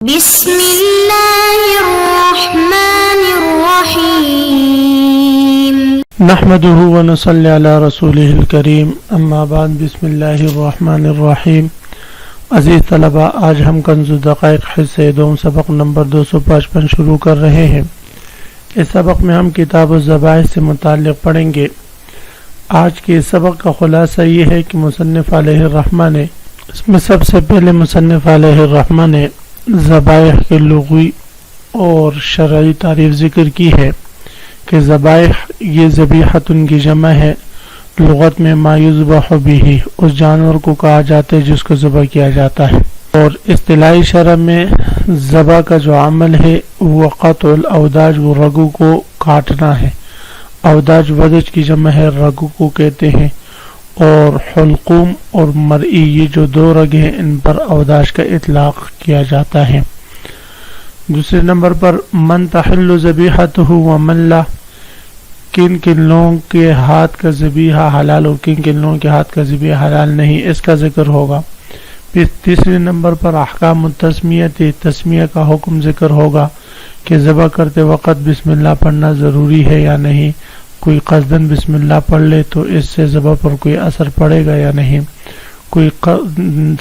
بسم اللہ الرحمن الرحیم نحمده ونصلی علی رسولہ الکریم اما بعد بسم اللہ الرحمن الرحیم۔ عزیز طلبہ، آج ہم کنز الدقائق حصے دوم سبق نمبر 255 شروع کر رہے ہیں۔ اس سبق میں ہم کتاب الذبائح سے متعلق پڑھیں گے۔ آج کے سبق کا خلاصہ یہ ہے کہ مصنف علیہ الرحمہ نے اس میں سب سے پہلے مصنف علیہ الرحمہ نے ذبائح کے لغوی اور شرعی تعریف ذکر کی ہے کہ ذبائح یہ ذبیحۃ کی جمع ہے۔ لغت میں ما یذبح بہ، اس جانور کو کہا جاتا ہے جس کو ذبح کیا جاتا ہے، اور اصطلاحی شرع میں ذبح کا جو عمل ہے وہ قطع الاوداج، وہ رگوں کو کاٹنا ہے۔ اوداج ودج کی جمع ہے، رگوں کو کہتے ہیں، اور حلقوم اور مرئی یہ جو دو رگ ہیں ان پر اوداج کا اطلاق کیا جاتا ہے۔ دوسرے نمبر پر من تحل ذبیحتہ ومن لا، کن کن لوگوں کے ہاتھ کا ذبیحہ حلال اور کن کن لوگوں کے ہاتھ کا ذبیحہ حلال نہیں، اس کا ذکر ہوگا۔ پھر تیسرے نمبر پر احکام التسمیہ، تسمیہ کا حکم ذکر ہوگا کہ ذبح کرتے وقت بسم اللہ پڑھنا ضروری ہے یا نہیں۔ کوئی قصدن بسم اللہ پڑھ لے تو اس سے ذبح پر کوئی اثر پڑے گا یا نہیں، کوئی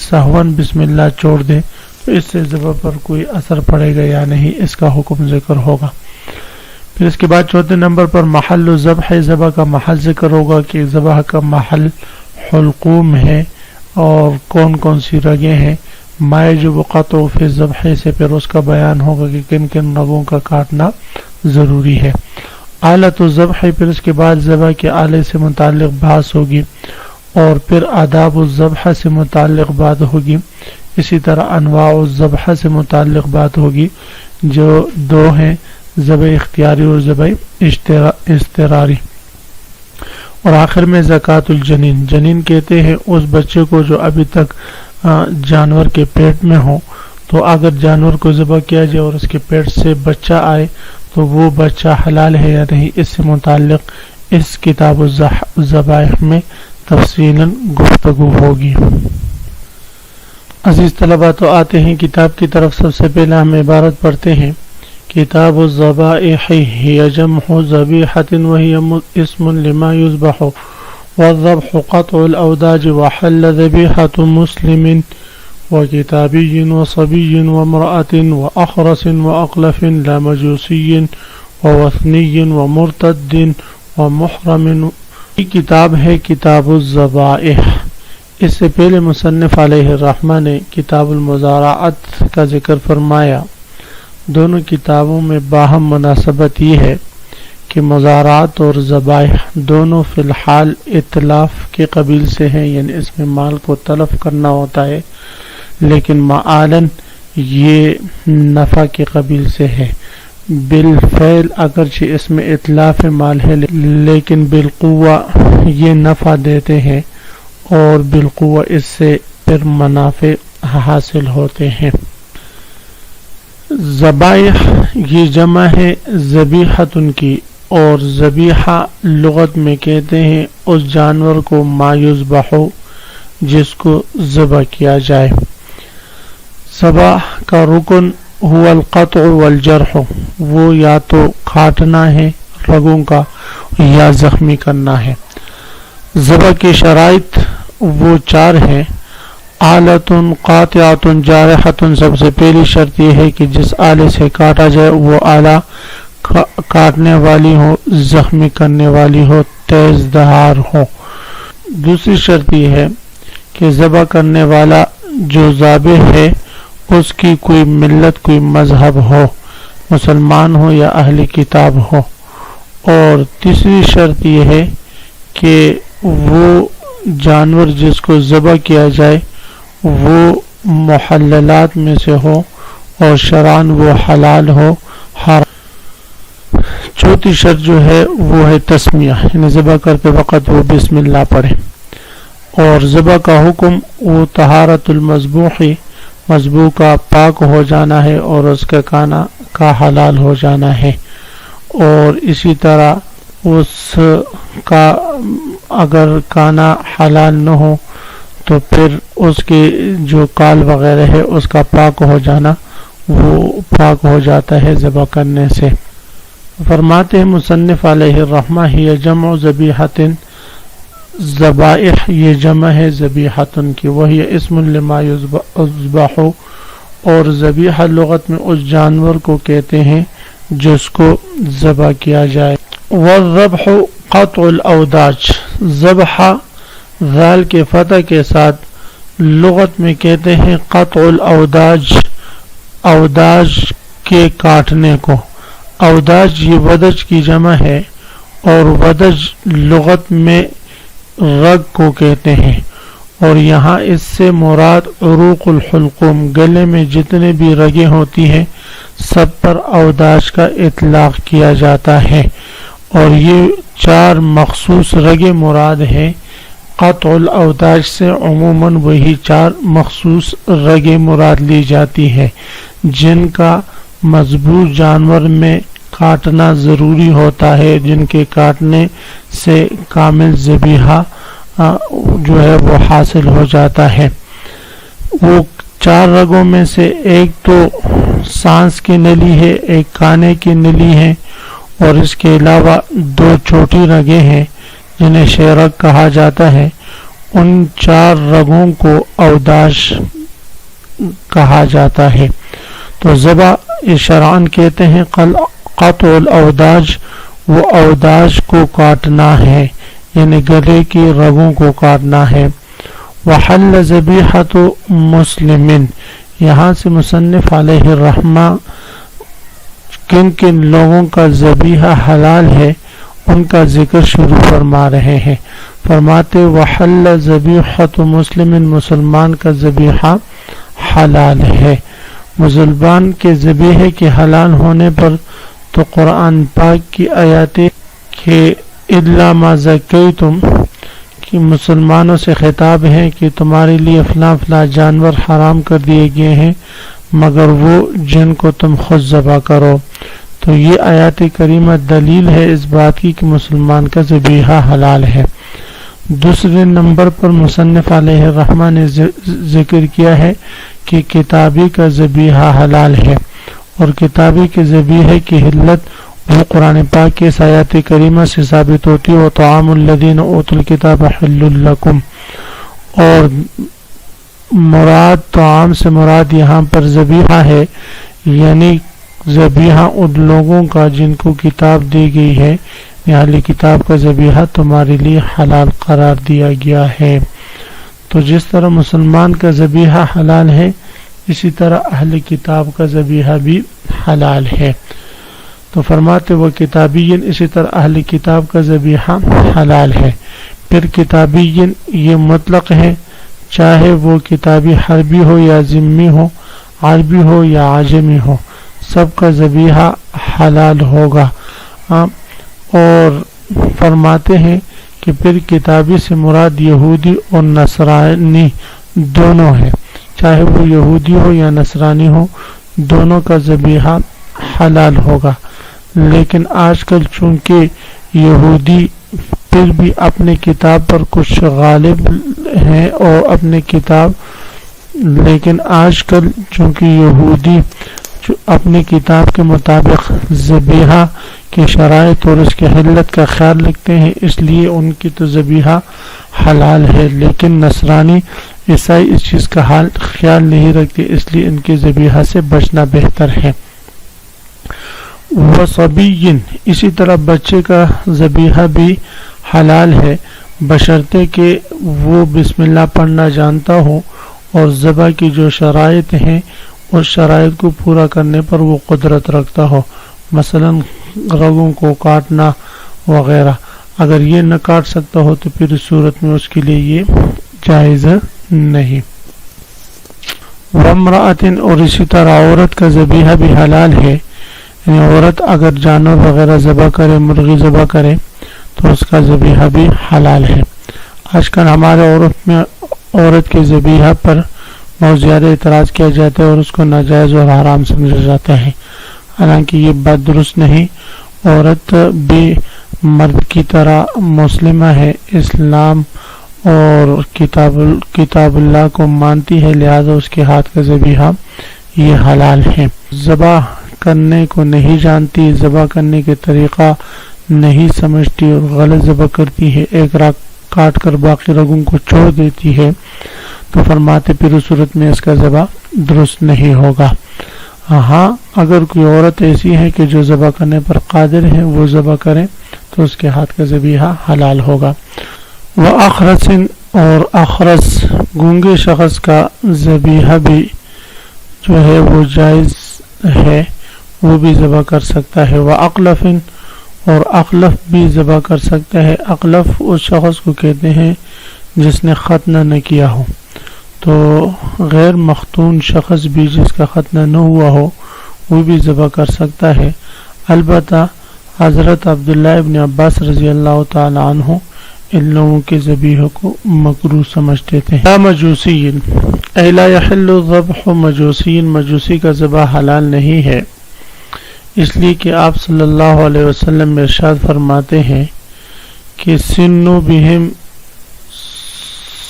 سہون بسم اللہ چھوڑ دے تو اس سے ذبح پر کوئی اثر پڑے گا یا نہیں، اس کا حکم ذکر ہوگا۔ پھر اس کے بعد چوتھے نمبر پر محل الذبح، ذبح کا محل ذکر ہوگا کہ ذبح کا محل حلقوم ہے اور کون کون سی رگیں ہیں۔ ما یجب قطع فی الذبح سے پھر اس کا بیان ہوگا کہ کن کن رگوں کا کاٹنا ضروری ہے۔ آلۃ الذبح، پھر اس کے بعد ذبح کے آلے سے متعلق بحث ہوگی، اور پھر آداب الذبح سے متعلق بات ہوگی۔ اسی طرح انواع الذبح سے متعلق بات ہوگی جو دو ہیں، ذبح اختیاری اور ذبح اضطراری۔ اور آخر میں زکوٰۃ الجنین، جنین کہتے ہیں اس بچے کو جو ابھی تک جانور کے پیٹ میں ہو، تو اگر جانور کو ذبح کیا جائے اور اس کے پیٹ سے بچہ آئے تو وہ بچہ حلال ہے یا نہیں، اس سے متعلق اس کتاب الذبائح میں تفصیلاً گفتگو ہوگی۔ عزیز طلبہ، تو آتے ہیں کتاب کی طرف۔ سب سے پہلے ہم عبارت پڑھتے ہیں۔ کتاب الذبائح ہی جمع ذبیحۃ وہی اسم لما یذبح، والذبح قطع الاوداج، وحل ذبیحۃ مسلم وكتابي وصبي وامرأة وأخرس وأقلف لا مجوسي ووثني ومرتد ومحرم۔ یہ کتاب ہے کتاب الذبائح۔ اس سے پہلے مصنف علیہ الرحمہ نے کتاب المزارعات کا ذکر فرمایا۔ دونوں کتابوں میں باہم مناسبت یہ ہے کہ مزارعات اور ذبائح دونوں فی الحال اتلاف کے قبیل سے ہیں، یعنی اس میں مال کو تلف کرنا ہوتا ہے، لیکن معالن یہ نفع کے قبیل سے ہے۔ بالفعل اگرچہ اس میں اتلاف مال ہے لیکن بالقوہ یہ نفع دیتے ہیں، اور بالقوہ اس سے پھر منافع حاصل ہوتے ہیں۔ ذبائح یہ جمع ہے ذبیحۃ کی، اور ذبیحہ لغت میں کہتے ہیں اس جانور کو ما یذبح جس کو ذبح کیا جائے۔ ذبح کا رکن هو القطع والجرح، وہ یا تو کاٹنا ہے رگوں کا یا زخمی کرنا ہے۔ ذبح کی شرائط وہ چار ہیں۔ آلۃ قاطعۃ جارحۃ، سب سے پہلی شرط یہ ہے کہ جس آلے سے کاٹا جائے وہ آلہ کاٹنے والی ہو، زخمی کرنے والی ہو، تیز دھار ہو۔ دوسری شرط یہ ہے کہ ذبح کرنے والا جو ذابح ہے اس کی کوئی ملت، کوئی مذہب ہو، مسلمان ہو یا اہل کتاب ہو۔ اور تیسری شرط یہ ہے کہ وہ جانور جس کو ذبح کیا جائے وہ محللات میں سے ہو اور شرعاً وہ حلال ہو۔ چوتھی شرط جو ہے وہ ہے تسمیہ، یعنی ذبح کرتے وقت وہ بسم اللہ پڑھے۔ اور ذبح کا حکم وہ طہارت المذبوح، مذبوح کا پاک ہو جانا ہے اور اس کا کھانا کا حلال ہو جانا ہے۔ اور اسی طرح اس کا اگر کھانا حلال نہ ہو تو پھر اس کے جو کال وغیرہ ہے اس کا پاک ہو جانا وہ پاک ہو جاتا ہے ذبح کرنے سے۔ فرماتے ہیں مصنف علیہ الرحمہ ہی جمع ذبیحۃ، ذبائح یہ جمع ہے ذبیحۃ کی، وہی اسم لما یذبح، اور ذبیحہ لغت میں اس جانور کو کہتے ہیں جس کو ذبح کیا جائے۔ والذبح قطع الاوداج، ذبح ذال کے فتح کے ساتھ لغت میں کہتے ہیں قطع الاوداج، اوداج کے کاٹنے کو۔ اوداج یہ ودج کی جمع ہے، اور ودج لغت میں رگ کو کہتے ہیں، اور یہاں اس سے مراد عروق الحلقوم، گلے میں جتنے بھی رگیں ہوتی ہیں سب پر اوداج کا اطلاق کیا جاتا ہے، اور یہ 4 مخصوص رگیں مراد ہیں۔ قطع الاوداج سے عموماً وہی 4 مخصوص رگیں مراد لی جاتی ہیں جن کا مذبوح جانور میں کاٹنا ضروری ہوتا ہے، جن کے کاٹنے سے کامل ذبیحہ جو ہے وہ حاصل ہو جاتا ہے۔ وہ 4 رگوں میں سے ایک تو سانس کی نلی ہے، ایک کانے کی نلی ہے، اور اس کے علاوہ 2 چھوٹی رگیں ہیں جنہیں شیرگ کہا جاتا ہے۔ ان 4 رگوں کو اوداج کہا جاتا ہے۔ تو ذبح شرعاً کہتے ہیں قطع الاوداج، وہ اوداج کو کاٹنا ہے، یعنی گلے کی رگوں کو کاٹنا ہے۔ وحل ذبیحۃ مسلم، یہاں سے مصنف علیہ الرحمہ کن کن لوگوں کا ذبیحہ حلال ہے ان کا ذکر شروع فرما رہے ہیں۔ فرماتے وحل ذبیحۃ مسلم، مسلمان کا ذبیحہ حلال ہے۔ مسلمان کے ذبیحے کے حلال ہونے پر تو قرآن پاک کی آیات کہ الا ما زکیتم کہ مسلمانوں سے خطاب ہے کہ تمہارے لیے فلاں فلاں جانور حرام کر دیے گئے ہیں مگر وہ جن کو تم خود ذبح کرو۔ تو یہ آیات کریمہ دلیل ہے اس بات کی کہ مسلمان کا ذبیحہ حلال ہے۔ دوسرے نمبر پر مصنف علیہ الرحمہ نے ذکر کیا ہے کہ کتابی کا ذبیحہ حلال ہے، اور کتابی کے ذبیحے کی حلت وہ قرآن پاک کے آیات کریمہ سے ثابت ہوتی ہے، وطعام الذین اوتوا الکتاب حل لکم، اور مراد طعام سے مراد یہاں پر ذبیحہ ہے، یعنی ذبیحہ ان لوگوں کا جن کو کتاب دی گئی ہے، اہل کتاب کا ذبیحہ تمہارے لیے حلال قرار دیا گیا ہے۔ تو جس طرح مسلمان کا ذبیحہ حلال ہے اسی طرح اہل کتاب کا ذبیحہ بھی حلال ہے۔ تو فرماتے وہ کتابین، اسی طرح اہل کتاب کا ذبیحہ حلال ہے۔ پھر کتابین یہ مطلق ہے، چاہے وہ کتابی حربی ہو یا ذمی ہو، عربی ہو یا عجمی ہو، سب کا ذبیحہ حلال ہوگا۔ اور فرماتے ہیں کہ پھر کتابی سے مراد یہودی اور نصرانی دونوں ہے، چاہے وہ یہودی ہو یا نصرانی ہو، دونوں کا ذبیحہ حلال ہوگا۔ لیکن آج کل چونکہ یہودی پھر بھی اپنے کتاب پر کچھ غالب ہیں اور اپنے کتاب، لیکن آج کل چونکہ یہودی اپنی کتاب کے مطابق ذبیحہ کی شرائط اور اس کی حلت کا خیال رکھتے ہیں، اس لیے ان کی تو ذبیحہ حلال ہے، لیکن نصرانی عیسائی اس چیز کا خیال نہیں رکھتے، اس لیے ان کے ذبیحہ سے بچنا بہتر ہے۔ وصبی، اسی طرح بچے کا ذبیحہ بھی حلال ہے، بشرطے کہ وہ بسم اللہ پڑھنا جانتا ہو اور ذبح کی جو شرائط ہیں اس شرائط کو پورا کرنے پر وہ قدرت رکھتا ہو، مثلا رگوں کو کاٹنا وغیرہ۔ اگر یہ نہ کاٹ سکتا ہو تو پھر اس صورت میں اس کے لیے یہ جائز نہیں۔ وامرأۃ، اور اسی طرح عورت کا ذبیحہ بھی حلال ہے، یعنی عورت اگر جانور وغیرہ ذبح کرے، مرغی ذبح کرے تو اس کا ذبیحہ بھی حلال ہے۔ آج کل ہمارے عورت میں عورت کے ذبیحہ پر بہت زیادہ اعتراض کیا جاتا ہے اور اس کو ناجائز اور حرام سمجھا جاتا ہے، حالانکہ یہ بات درست نہیں۔ عورت بھی مرد کی طرح مسلمہ ہے، اسلام اور کتاب اللہ کو مانتی ہے، لہذا اس کے ہاتھ کا ذبیحہ یہ حلال ہے۔ ذبح کرنے کو نہیں جانتی، ذبح کرنے کے طریقہ نہیں سمجھتی اور غلط ذبح کرتی ہے، ایک رگ کاٹ کر باقی رگوں کو چھوڑ دیتی ہے، تو فرماتے پھر اس صورت میں اس کا ذبح درست نہیں ہوگا۔ ہاں اگر کوئی عورت ایسی ہے کہ جو ذبح کرنے پر قادر ہے، وہ ذبح کرے تو اس کے ہاتھ کا ذبیحہ حلال ہوگا۔ وَأَخْرَسٍ اور اخرس گونگے شخص کا ذبیحہ بھی جو ہے وہ جائز ہے، وہ بھی ذبح کر سکتا ہے۔ وَأَقْلَفٍ اور اقلف بھی ذبح کر سکتا ہے۔ اقلف اس شخص کو کہتے ہیں جس نے ختنہ نہ کیا ہو، تو غیر مختون شخص بھی جس کا ختنہ نہ ہوا ہو وہ بھی ذبح کر سکتا ہے۔ البتہ حضرت عبداللہ ابن عباس رضی اللہ تعالی عنہ ان لوگوں کے ذبیحہ کو مکروہ سمجھتے تھے۔ لا مجوسی اے لا یحل الذبح مجوسی، مجوسی کا ذبح حلال نہیں ہے، اس لیے کہ آپ صلی اللہ علیہ وسلم ارشاد فرماتے ہیں کہ سنوا بہم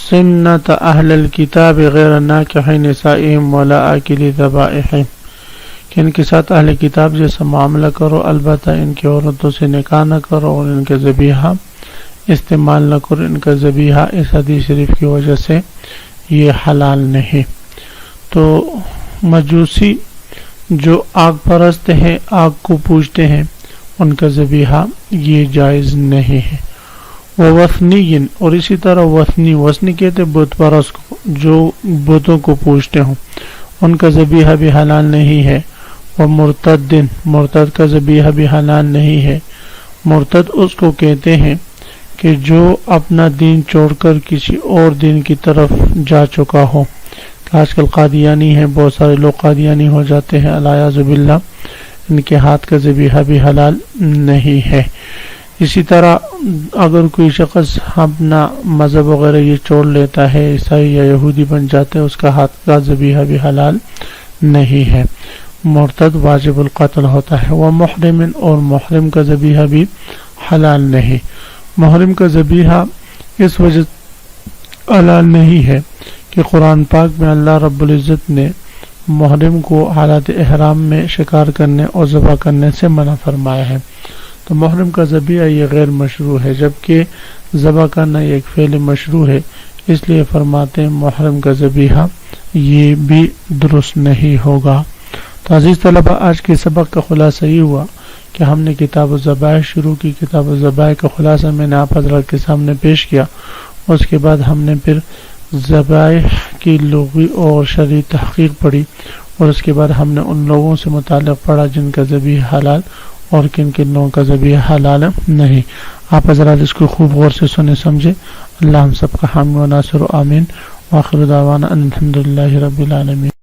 سنت اہل الکتاب غیر ناکح نسائہم ولا آکل ذبائحہم، کہ ان کے ساتھ اہل کتاب جیسا معاملہ کرو، البتہ ان کی عورتوں سے نکاح نہ کرو اور ان کے ذبیحہ استعمال نہ کرو، ان کا ذبیحہ اس حدیث شریف کی وجہ سے یہ حلال نہیں۔ تو مجوسی جو آگ پرست ہیں، آگ کو پوجتے ہیں، ان کا ذبیحہ یہ جائز نہیں ہے۔ وَوَثْنِيٍ اور اسی طرح وثنی کہتے بت پرست کو، جو بتوں کو پوجتے ہوں، ان کا ذبیحہ بھی حلال نہیں ہے۔ وَمُرْتَدٍ مرتد کا ذبیحہ بھی حلال نہیں ہے۔ مرتد اس کو کہتے ہیں کہ جو اپنا دین چھوڑ کر کسی اور دین کی طرف جا چکا ہو۔ آج کل قادیانی ہیں، بہت سارے لوگ قادیانی ہو جاتے ہیں، الیاذ باللہ، ان کے ہاتھ کا ذبیحہ بھی حلال نہیں ہے۔ اسی طرح اگر کوئی شخص اپنا مذہب وغیرہ یہ چھوڑ لیتا ہے، عیسائی یا یہودی بن جاتا ہے، اس کا ہاتھ کا ذبیحہ بھی حلال نہیں ہے، مرتد واجب القتل ہوتا ہے۔ ومحرم اور محرم کا ذبیحہ بھی حلال نہیں۔ محرم کا ذبیحہ اس وجہ حلال نہیں ہے کہ قرآن پاک میں اللہ رب العزت نے محرم کو حالات احرام میں شکار کرنے اور ذبح کرنے سے منع فرمایا ہے، تو محرم کا ذبیحہ یہ غیر مشروع ہے، جبکہ ذبح کرنا ایک فعل مشروع ہے، اس لیے فرماتے ہیں محرم کا ذبیحہ یہ بھی درست نہیں ہوگا۔ تو عزیز طلبہ، آج کے سبق کا خلاصہ یہ ہوا کہ ہم نے کتاب الذبائح شروع کی۔ کتاب الذبائح کا خلاصہ میں نے آپ حضرات کے سامنے پیش کیا، اس کے بعد ہم نے پھر ذبائح کی لغوی اور شرعی تحقیق پڑھی، اور اس کے بعد ہم نے ان لوگوں سے متعلق پڑھا جن کا ذبیحہ حلال اور کن کن لوگوں کا ذبیحہ حلال نہیں۔ آپ حضرات اس کو خوب غور سے سنے سمجھے۔ اللہ ہم سب کا حامی و ناصر و آمین۔ وآخر دعوانا ان الحمدللہ رب العالمین۔